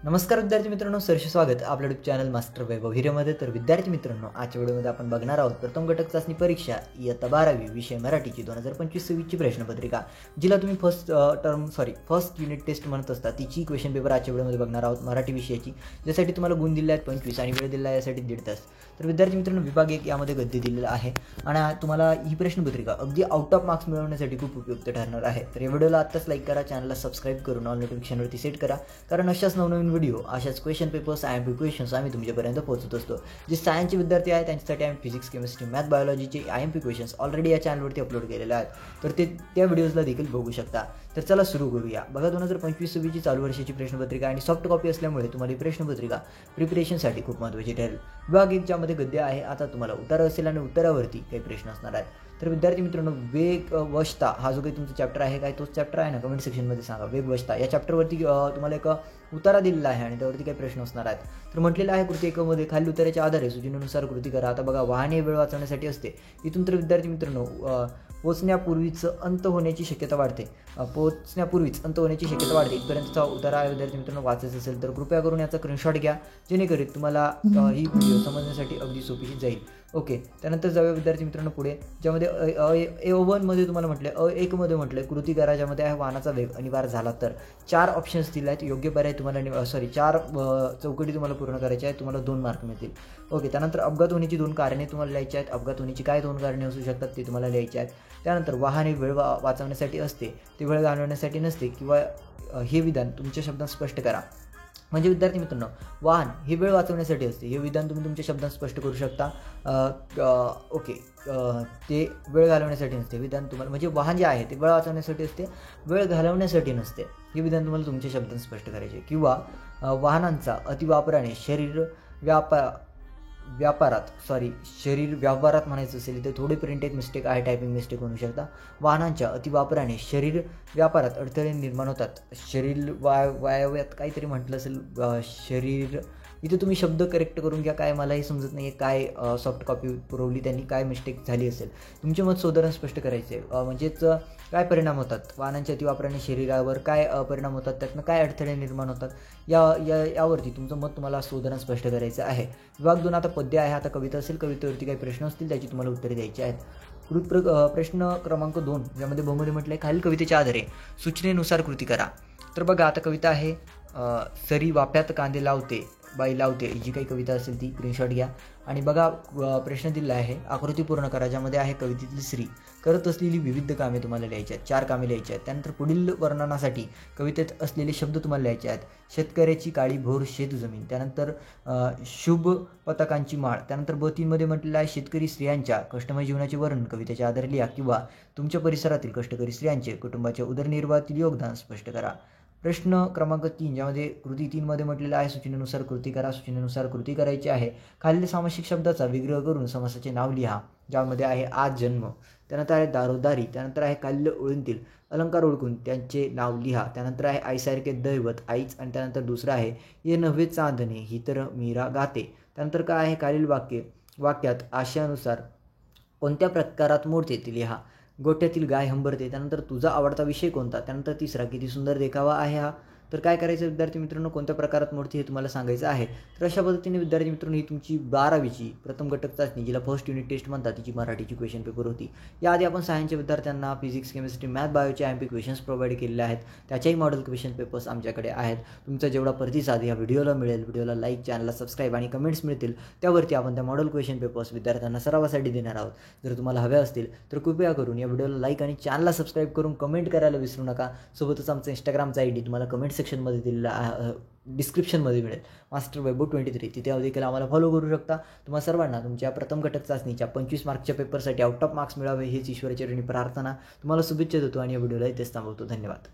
नमस्कार विद्यार्थी मित्रांनो, सरसे स्वागत आपल्या यूट्यूब चॅनल मास्टर वैभव हिरेमध्ये। तर विद्यार्थी मित्रांनो, आजच्या व्हिडिओमध्ये आपण बघणार आहोत प्रथम घटक चाचणी परीक्षा इयत्ता 12वी विषय मराठीची 2025-26 ची प्रश्नपत्रिका, जिला तुम्ही फर्स्ट युनिट टेस्ट म्हणत असता, तिची क्वेश्चन पेपर आजच्या व्हिडिओमध्ये बघणार आहोत मराठी विषयाची, ज्यासाठी तुम्हाला गुण दिले आहेत 25 आणि वेळ दिला आहे यासाठी 1.5 तास। तर विद्यार्थी मित्रांनो, विभाग 1 यामध्ये गद्य दिलेला आहे आणि तुम्हाला ही प्रश्नपत्रिका अगदी आउट ऑफ मार्क्स मिळवण्यासाठी खूप उपयुक्त ठरणार आहे। तर या व्हिडिओला आत्ताच लाईक करा, चॅनलला सबस्क्राईब करून ऑल नोटिफिकेशनवरती सेट करा, कारण अशाच नवनवीन व्हिडिओ, अशाच क्वेश्चन पेपर्स, IMP क्वेश्चन्स आम्ही तुमच्यापर्यंत पोहोचत असतो। जे सायन्सचे विद्यार्थी आहेत त्यांच्यासाठी आम्ही फिजिक्स, केमिस्ट्री, मॅथ, बायोलॉजीचे IMP क्वेश्चन्स ऑलरेडी या चॅनलवरती अपलोड केलेले आहेत, तर त्या व्हिडिओजला देखील बघू शकता। तर चला सुरू करूया। बघा, 2025-26 ची चालू वर्षाची प्रश्नपत्रिका आणि सॉफ्ट कॉपी असल्यामुळे तुम्हाला ही प्रश्नपत्रिका प्रिपरेशनसाठी खूप महत्त्वाची ठरेल। विभाग 1 ज्यामध्ये गद्य आहे, आता तुम्हाला उत्तर असेल आणि उत्तरावरती काही प्रश्न असणार आहेत। तर विद्यार्थी मित्रांनो, वेगवशता हा जो काही तुमचा चॅप्टर आहे, काय तोच चॅप्टर आहे ना, कमेंट सेक्शनमध्ये सांगा। वेगवशता या चॅप्टरवरती तुम्हाला एक उतारा दिलेला आहे आणि त्यावरती काही प्रश्न असणार आहेत। तर म्हटलेलं आहे कृती 1 मध्ये खालील उत्तराच्या आधारे सूचनेनुसार कृती करा। आता बघा, वाहने वेळ वाचवण्यासाठी असते, इथून तर विद्यार्थी मित्रांनो पोचण्यापूर्वीच अंत होण्याची शक्यता वाढते, इथपर्यंतचा उतारा आहे विद्यार्थी मित्रांनो। वाचायचं असेल तर कृपया करून याचा स्क्रीनशॉट घ्या, जेणेकरून तुम्हाला ही व्हिडिओ समजण्यासाठी अगदी सोपीशी जाईल। ओके, त्यानंतर जाऊया विद्यार्थी मित्रांनो पुढे, ज्यामध्ये A1 मध्ये तुम्हाला A1 मध्ये म्हटलं कृती करा, ज्यामध्ये आहे वाहनाचा वेग अनिवार्य झाला तर 4 ऑप्शन्स दिले आहेत। योग्य पर्याय तुम्हाला 4 चौकटी तुम्हाला पूर्ण करायच्या आहेत, तुम्हाला 2 मार्क मिळतील। ओके, त्यानंतर अपघात होण्याची 2 कारणे तुम्हाला लिहायची आहेत। अपघात होण्याची काय 2 कारणे असू शकतात ते तुम्हाला लिहायची आहेत। त्यानंतर वाहने वेळ वाचवण्यासाठी असते, ते वेळ घालवण्यासाठी नसते, किंवा हे विधान तुमच्या शब्दात स्पष्ट करा। म्हणजे विद्यार्थी मित्रांनो, वाहन ही वेळ वाचवण्यासाठी असते, हे विधान तुम्ही तुमच्या शब्दात स्पष्ट करू शकता। ओके, ते वेळ घालवण्यासाठी नसते, विधान तुम्हाला म्हणजे वाहन जे आहे ते वेळ वाचवण्यासाठी असते, वेळ घालवण्यासाठी नसते, हे विधान तुम्हाला तुमच्या शब्दात स्पष्ट करायचे। किंवा वाहनांचा अतिवापराने शरीर व्यवहारात म्हणायचं असेल तर थोडी प्रिंटेड मिस्टेक आहे, टायपिंग मिस्टेक होऊ शकता। वाहनांच्या अतिवापराने शरीर व्यापारात अडथळे निर्माण होतात। शरीर वायव्यात काहीतरी म्हटलं असेल, शरीर, इथे तुम्ही शब्द करेक्ट करून घ्या, काय मलाही समजत नाही आहे काय सॉफ्ट कॉपी पुरवली त्यांनी, काय मिस्टेक झाली असेल, तुमचे मत सोदरण स्पष्ट करायचे। म्हणजेच काय परिणाम होतात वाहनांच्या अतिवापराने शरीरावर, काय परिणाम होतात, त्यातनं काय अडथळे निर्माण होतात, यावरती तुमचं मत तुम्हाला सोदरण स्पष्ट करायचं आहे। विभाग 2 आता पद्य आहे, आता कविता असेल, कवितेवरती काही प्रश्न असतील त्याची तुम्हाला उत्तरे द्यायची आहेत। प्रश्न क्रमांक 2 ज्यामध्ये बहुमध्ये म्हटलं आहे, खालील कवितेच्या आधारे सूचनेनुसार कृती करा। तर बघा, आता कविता आहे सरी वाफ्यात कांदे लावते बाई लावते, ही जी काही कविता असेल ती स्क्रीनशॉट घ्या। आणि बघा, प्रश्न दिला आहे आकृती पूर्ण करा, ज्यामध्ये आहे कवितेतील स्त्री करत असलेली विविध कामे तुम्हाला लिहायची आहेत, 4 कामे लिहायची आहेत। त्यानंतर पुढील वर्णनासाठी कवितेत असलेले शब्द तुम्हाला लिहायचे आहेत। शेतकऱ्याची काळी भोर शेत जमीन, त्यानंतर शुभ पताकांची माळ, त्यानंतर B3 मध्ये म्हटलेलं आहे शेतकरी स्त्रियांच्या कष्टमय जीवनाचे वर्णन कवितेच्या आधारे लिहा, किंवा तुमच्या परिसरातील कष्टकरी स्त्रियांचे कुटुंबाच्या उदरनिर्वाहातील योगदान स्पष्ट करा। प्रश्न क्रमांक 3 ज्यामध्ये कृती 3 मध्ये म्हटलेलं आहे सूचनेनुसार कृती करा, सूचनेनुसार कृती करायची आहे। खालील सामासिक शब्दाचा विग्रह करून समासाचे नाव लिहा, ज्यामध्ये आहे आज जन्म, त्यानंतर आहे दारोदारी, त्यानंतर आहे काल्य ओळींतील अलंकार ओळखून त्यांचे नाव लिहा, त्यानंतर आहे आईसारखे दैवत आईच, आणि त्यानंतर दुसरं आहे ये नव्हे चांदणे ही तर मीरा गाते। त्यानंतर काय आहे खालील वाक्यात आशयानुसार कोणत्या प्रकारात मोडते ते लिहा। गोठ्यातील गाय हंबरते, त्यानंतर तुझा आवडता विषय कोणता, त्यानंतर तिसरा किती सुंदर देखावा आहे हा। तर काय करायचं विद्यार्थी मित्रांनो, कोणत्या प्रकारात मोडते हे तुम्हाला सांगायचं आहे। तर अशा पद्धतीने विद्यार्थी मित्रांनो, ही तुमची 12वीची प्रथम घटक चाचणी, जिला फर्स्ट युनिट टेस्ट म्हणतात, तिची मराठीची क्वेश्चन पेपर होती। याआधी आपण सायन्सच्या विद्यार्थ्यांना फिजिक्स, केमिस्ट्री, मॅथ, बायोचे IMP क्वेश्चन्स प्रोव्हाइड केलेले आहेत, त्याच्याही मॉडेल क्वेश्चन पेपर्स आमच्याकडे आहेत। तुमचा जेवढा प्रतिसाद या व्हिडिओला मिळेल, व्हिडिओला लाईक, चॅनलला सबस्क्राईब आणि कमेंट्स मिळतील, त्यावरती आपण त्या मॉडेल क्वेश्चन पेपर्स विद्यार्थ्यांना सरावासाठी देणार आहोत। जर तुम्हाला हव्या असतील तर कृपया करून या व्हिडिओला लाईक आणि चॅनलला सबस्क्राईब करून कमेंट करायला विसरू नका। सोबतच आमचा इंस्टाग्रामचा ID तुम्हाला कमेंट सेक्शनमध्ये दिलेला डिस्क्रिप्शनमध्ये मिळेल, मास्टर वैभव 23, तिथे देखील आम्हाला फॉलो करू शकता। तुम्हाला सर्वांना तुमच्या प्रथम घटक चाचणीच्या 25 मार्कच्या पेपरसाठी आउट ऑफ मार्क्स मिळावे हीच ईश्वराचरणी प्रार्थना, तुम्हाला शुभेच्छा देतो आणि या व्हिडिओला इथेच थांबवतो। धन्यवाद।